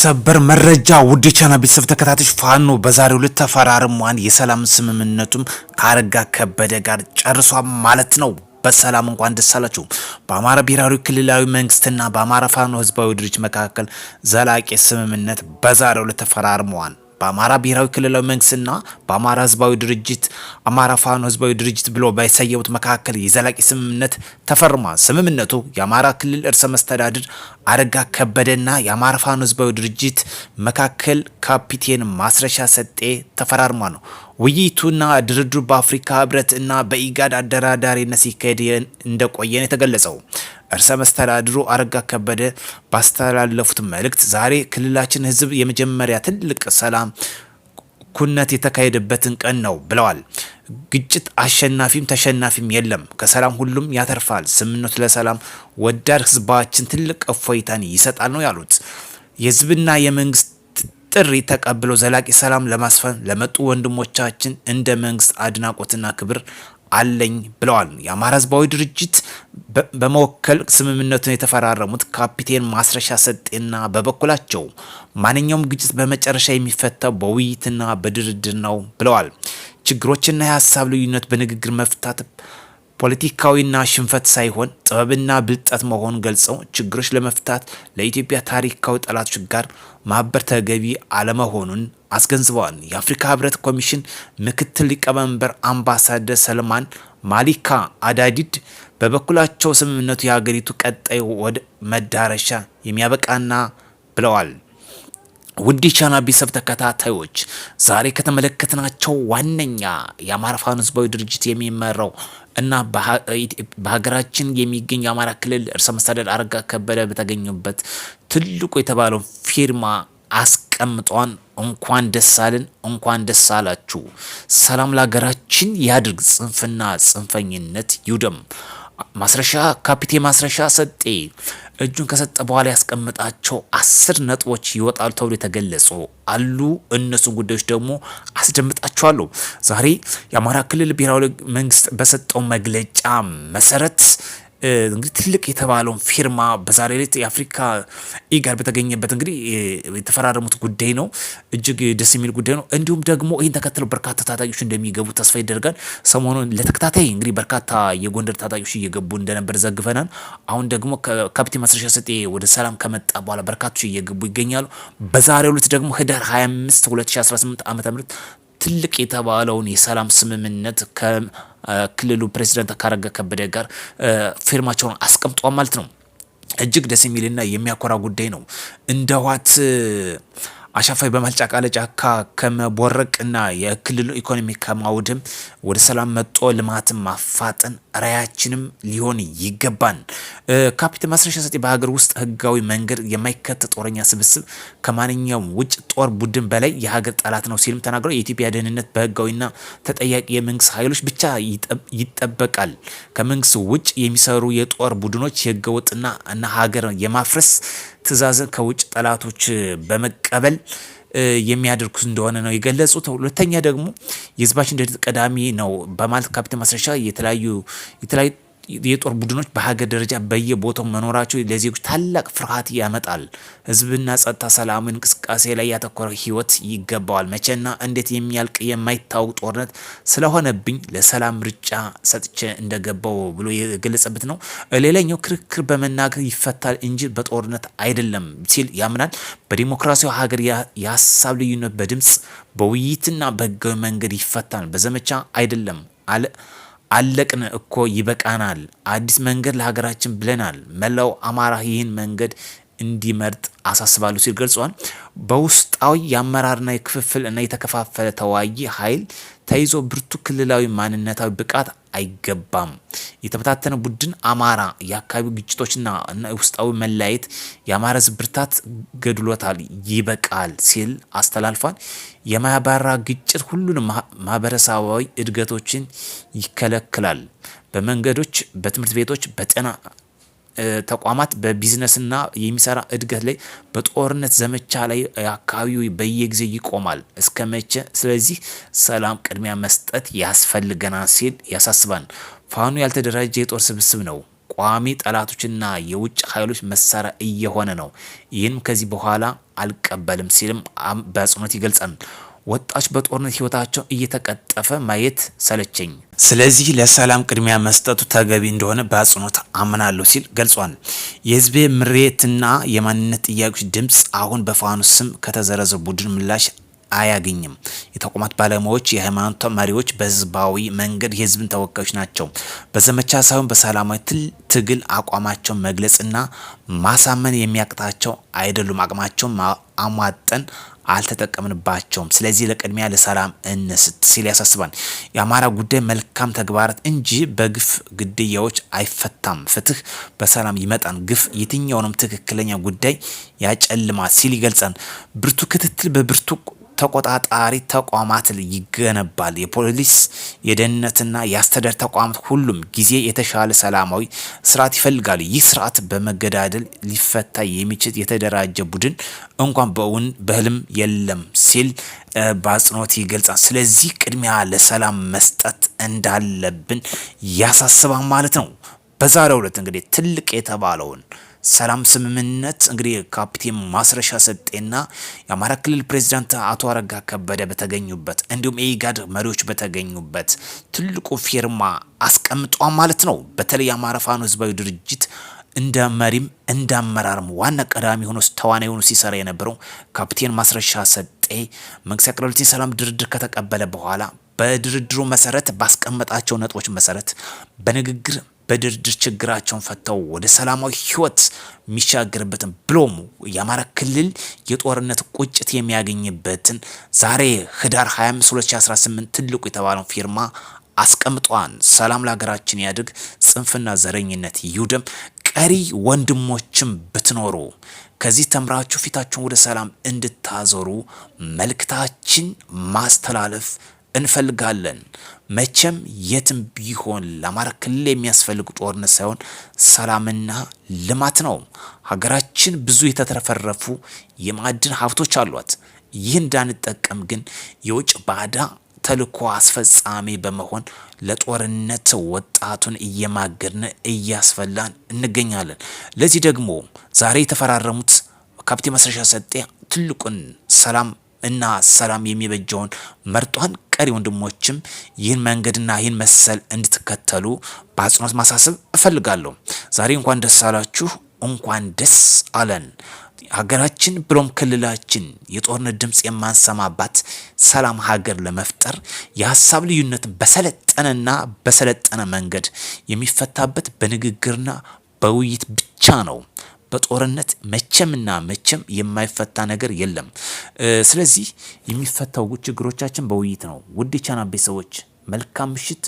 ሰበር መረጃ ውድ ቻና ቤተሰብ ተከታታዮች ፋኖ በዛሬው ዕለት ተፈራርሟን የሰላም ስምምነቱም ከአረጋ ከበደ ጋር ጨርሷል ማለት ነው። በሰላም እንኳን ደስ አላችሁ። በአማራ ብሔራዊ ክልላዊ መንግስትና በአማራ ፋኖ ህዝባዊ ድርጅት መካከል ዘላቂ ስምምነት በዛሬው ዕለት ተፈራርመዋል። በአማራ ብሔራዊ ክልላዊ መንግስትና በአማራ ህዝባዊ ድርጅት አማራ ፋኖ ህዝባዊ ድርጅት ብሎ በሰየሙት መካከል የዘላቂ ስምምነት ተፈርሟል። ስምምነቱ የአማራ ክልል ርዕሰ መስተዳድር አረጋ ከበደና የአማራ ፋኖ ህዝባዊ ድርጅት መካከል ካፒቴን ማስረሻ ሰጤ ተፈራርሟ ነው። ውይይቱና ድርድሩ በአፍሪካ ህብረት እና በኢጋድ አደራዳሪነት ሲካሄድ እንደቆየን የተገለጸው ርዕሰ መስተዳድሩ አረጋ ከበደ ባስተላለፉት መልእክት ዛሬ ክልላችን ህዝብ የመጀመሪያ ትልቅ ሰላም ኩነት የተካሄደበትን ቀን ነው ብለዋል። ግጭት አሸናፊም ተሸናፊም የለም፣ ከሰላም ሁሉም ያተርፋል። ስምምነቱ ለሰላም ወዳድ ህዝባችን ትልቅ እፎይታን ይሰጣል ነው ያሉት። የህዝብና የመንግስት ጥሪ ተቀብለው ዘላቂ ሰላም ለማስፈን ለመጡ ወንድሞቻችን እንደ መንግስት አድናቆትና ክብር አለኝ ብለዋል። የአማራ ህዝባዊ ድርጅት በመወከል ስምምነቱን የተፈራረሙት ካፒቴን ማስረሻ ሰጤና በበኩላቸው ማንኛውም ግጭት በመጨረሻ የሚፈታው በውይይትና በድርድር ነው ብለዋል። ችግሮችና የሀሳብ ልዩነት በንግግር መፍታት ፖለቲካዊና ሽንፈት ሳይሆን ጥበብና ብልጠት መሆኑን ገልጸው ችግሮች ለመፍታት ለኢትዮጵያ ታሪካዊ ጠላቶች ጋር ማበር ተገቢ አለመሆኑን አስገንዝበዋል። የአፍሪካ ህብረት ኮሚሽን ምክትል ሊቀመንበር አምባሳደር ሰልማን ማሊካ አዳዲድ በበኩላቸው ስምምነቱ የሀገሪቱ ቀጣይ ወደ መዳረሻ የሚያበቃና ብለዋል። ውድ ቻና ቤተሰብ ተከታታዮች ዛሬ ከተመለከትናቸው ዋነኛ የአማራ ፋኖ ህዝባዊ ድርጅት የሚመራው እና በሀገራችን የሚገኝ የአማራ ክልል ርዕሰ መስተዳድር አረጋ ከበደ በተገኙበት ትልቁ የተባለው ፊርማ አስቀምጧን እንኳን ደስ አለን፣ እንኳን ደስ አላችሁ። ሰላም ለሀገራችን ያድርግ፣ ጽንፍና ጽንፈኝነት ይውደም። ማስረሻ ካፒቴን ማስረሻ ሰጤ እጁን ከሰጠ በኋላ ያስቀምጣቸው 10 ነጥቦች ይወጣሉ ተብሎ የተገለጹ አሉ። እነሱ ጉዳዮች ደግሞ አስደምጣቸዋለሁ። ዛሬ የአማራ ክልል ብሔራዊ መንግስት በሰጠው መግለጫ መሰረት እንግዲህ ትልቅ የተባለውን ፊርማ በዛሬ ዕለት የአፍሪካ ኢጋድ በተገኘበት እንግዲህ የተፈራረሙት ጉዳይ ነው። እጅግ ደስ የሚል ጉዳይ ነው። እንዲሁም ደግሞ ይህን ተከትለው በርካታ ታጣቂዎች እንደሚገቡ ተስፋ ይደረጋል። ሰሞኑን ለተከታታይ እንግዲህ በርካታ የጎንደር ታጣቂዎች እየገቡ እንደነበር ዘግበናል። አሁን ደግሞ ካፒቴን ማስረሻ ሰጤ ወደ ሰላም ከመጣ በኋላ በርካቶች እየገቡ ይገኛሉ። በዛሬው ዕለት ደግሞ ህዳር 25 2018 ዓ.ም ትልቅ የተባለውን የሰላም ስምምነት ከክልሉ ፕሬዚዳንት ካረጋ ከበደ ጋር ፊርማቸውን አስቀምጧል ማለት ነው። እጅግ ደስ የሚልና የሚያኮራ ጉዳይ ነው። እንደ ህወሓት አሻፋይ በማልጫቃ ለጫካ ከመቦረቅና የክልሉ ኢኮኖሚ ከማውደም ወደ ሰላም መጦ ልማትን ማፋጠን ራያችንም ሊሆን ይገባን። ካፒቴን ማስረሻ ሰጤ በሀገር ውስጥ ህጋዊ መንገድ የማይከተል ጦረኛ ስብስብ ከማንኛውም ውጭ ጦር ቡድን በላይ የሀገር ጠላት ነው ሲልም ተናግረው የኢትዮጵያ ደህንነት በህጋዊና ተጠያቂ የመንግስት ኃይሎች ብቻ ይጠበቃል። ከመንግስት ውጭ የሚሰሩ የጦር ቡድኖች የህገወጥና እና ሀገር የማፍረስ ትዕዛዝን ከውጭ ጠላቶች በመቀበል የሚያደርጉት እንደሆነ ነው የገለጹት። ሁለተኛ ደግሞ የህዝባችን ደህንነት ቀዳሚ ነው በማለት ካፒቴን ማስረሻ የተለያዩ የጦር ቡድኖች በሀገር ደረጃ በየቦታው መኖራቸው ለዜጎች ታላቅ ፍርሃት ያመጣል። ህዝብና ጸጥታ ሰላም እንቅስቃሴ ላይ ያተኮረ ህይወት ይገባዋል። መቼና እንዴት የሚያልቅ የማይታወቅ ጦርነት ስለሆነብኝ ለሰላም ምርጫ ሰጥቼ እንደገባው ብሎ የገለጸበት ነው። ሌላኛው ክርክር በመናገር ይፈታል እንጂ በጦርነት አይደለም ሲል ያምናል። በዲሞክራሲያዊ ሀገር የሀሳብ ልዩነት በድምጽ በውይይትና በህጋዊ መንገድ ይፈታል፣ በዘመቻ አይደለም አለ። አለቅን እኮ ይበቃናል። አዲስ መንገድ ለሀገራችን ብለናል። መላው አማራ ይህን መንገድ እንዲመርጥ አሳስባሉ ሲል ገልጿል። በውስጣዊ የአመራርና የክፍፍል እና የተከፋፈለ ተዋጊ ኃይል ተይዞ ብርቱ ክልላዊ ማንነታዊ ብቃት አይገባም። የተበታተነ ቡድን አማራ የአካባቢ ግጭቶችና ውስጣዊ መለያየት የአማራ ህዝብ ብርታት ገድሎታል፣ ይበቃል ሲል አስተላልፏል። የማያባራ ግጭት ሁሉንም ማህበረሰባዊ እድገቶችን ይከለክላል። በመንገዶች፣ በትምህርት ቤቶች፣ በጤና ተቋማት፣ በቢዝነስና የሚሰራ እድገት ላይ በጦርነት ዘመቻ ላይ አካባቢው በየጊዜ ይቆማል። እስከ መቼ? ስለዚህ ሰላም ቅድሚያ መስጠት ያስፈልገናል ሲል ያሳስባል። ፋኖ ያልተደራጀ የጦር ስብስብ ነው። ቋሚ ጠላቶችና የውጭ ኃይሎች መሳሪያ እየሆነ ነው። ይህም ከዚህ በኋላ አልቀበልም ሲልም በአጽንኦት ይገልጻል። ወጣች በጦርነት ህይወታቸው እየተቀጠፈ ማየት ሰለቸኝ። ስለዚህ ለሰላም ቅድሚያ መስጠቱ ተገቢ እንደሆነ በአጽንኦት አምናለሁ ሲል ገልጿል። የህዝብ ምሬትና የማንነት ጥያቄዎች ድምፅ አሁን በፋኖ ስም ከተዘረዘው ቡድን ምላሽ አያገኝም። የተቋማት ባለሙያዎች፣ የሃይማኖት መሪዎች በህዝባዊ መንገድ የህዝብን ተወካዮች ናቸው። በዘመቻ ሳይሆን በሰላማዊ ትግል አቋማቸውን መግለጽና ማሳመን የሚያቅታቸው አይደሉም። አቅማቸውን አሟጠን አልተጠቀምንባቸውም። ስለዚህ ለቅድሚያ ለሰላም እንስጥ ሲል ያሳስባል። የአማራ ጉዳይ መልካም ተግባራት እንጂ በግፍ ግድያዎች አይፈታም። ፍትህ በሰላም ይመጣን። ግፍ የትኛውንም ትክክለኛ ጉዳይ ያጨልማል ሲል ይገልጻል። ብርቱ ክትትል በብርቱ ተቆጣጣሪ ተቋማት ይገነባል። የፖሊስ የደህንነትና የአስተዳደር ተቋማት ሁሉም ጊዜ የተሻለ ሰላማዊ ስርዓት ይፈልጋሉ። ይህ ስርዓት በመገዳደል ሊፈታ የሚችል የተደራጀ ቡድን እንኳን በህልም የለም ሲል በአጽንኦት ይገልጻል። ስለዚህ ቅድሚያ ለሰላም መስጠት እንዳለብን ያሳስባል ማለት ነው። በዛሬው ዕለት እንግዲህ ትልቅ የተባለውን ሰላም ስምምነት እንግዲህ ካፒቴን ማስረሻ ሰጤና የአማራ ክልል ፕሬዝዳንት አቶ አረጋ ከበደ በተገኙበት እንዲሁም የኢጋድ መሪዎች በተገኙበት ትልቁ ፊርማ አስቀምጧል ማለት ነው። በተለይ የአማራ ፋኖ ህዝባዊ ድርጅት እንደ መሪም እንደ አመራርም ዋና ቀዳሚ ሆኖ ተዋናይ ሆኖ ሲሰራ የነበረው ካፒቴን ማስረሻ ሰጤ መንግስት ያቀረበለትን ሰላም ድርድር ከተቀበለ በኋላ በድርድሩ መሰረት ባስቀመጣቸው ነጥቦች መሰረት በንግግር በድርድር ችግራቸውን ፈተው ወደ ሰላማዊ ህይወት የሚሻገርበትን ብሎም የአማራ ክልል የጦርነት ቁጭት የሚያገኝበትን ዛሬ ህዳር 25 2018 ትልቁ የተባለው ፊርማ አስቀምጧን። ሰላም ለሀገራችን ያድግ፣ ጽንፍና ዘረኝነት ይውደም። ቀሪ ወንድሞችም ብትኖሩ ከዚህ ተምራችሁ ፊታችሁን ወደ ሰላም እንድታዞሩ መልእክታችን ማስተላለፍ እንፈልጋለን። መቼም የትም ቢሆን ለአማራ ክልል የሚያስፈልግ ጦርነት ሳይሆን ሰላምና ልማት ነው። ሀገራችን ብዙ የተትረፈረፉ የማዕድን ሀብቶች አሏት። ይህ እንዳንጠቀም ግን የውጭ ባዳ ተልኮ አስፈጻሚ በመሆን ለጦርነት ወጣቱን እየማገድን እያስፈላን እንገኛለን። ለዚህ ደግሞ ዛሬ የተፈራረሙት ካፒቴን ማስረሻ ሰጤ ትልቁን ሰላም የሚበጀውን መርጧን። ቀሪ ወንድሞችም ይህን መንገድና ይህን መሰል እንድትከተሉ በአጽንኦት ማሳሰብ እፈልጋለሁ። ዛሬ እንኳን ደስ አላችሁ፣ እንኳን ደስ አለን። ሀገራችን ብሎም ክልላችን የጦርነት ድምጽ የማንሰማባት ሰላም ሀገር ለመፍጠር የሀሳብ ልዩነትን በሰለጠነ መንገድ የሚፈታበት በንግግርና በውይይት ብቻ ነው። በጦርነት መቼም የማይፈታ ነገር የለም። ስለዚህ የሚፈታው ችግሮቻችን በውይይት ነው። ውድ ቻናል ቤተሰቦች መልካም ምሽት።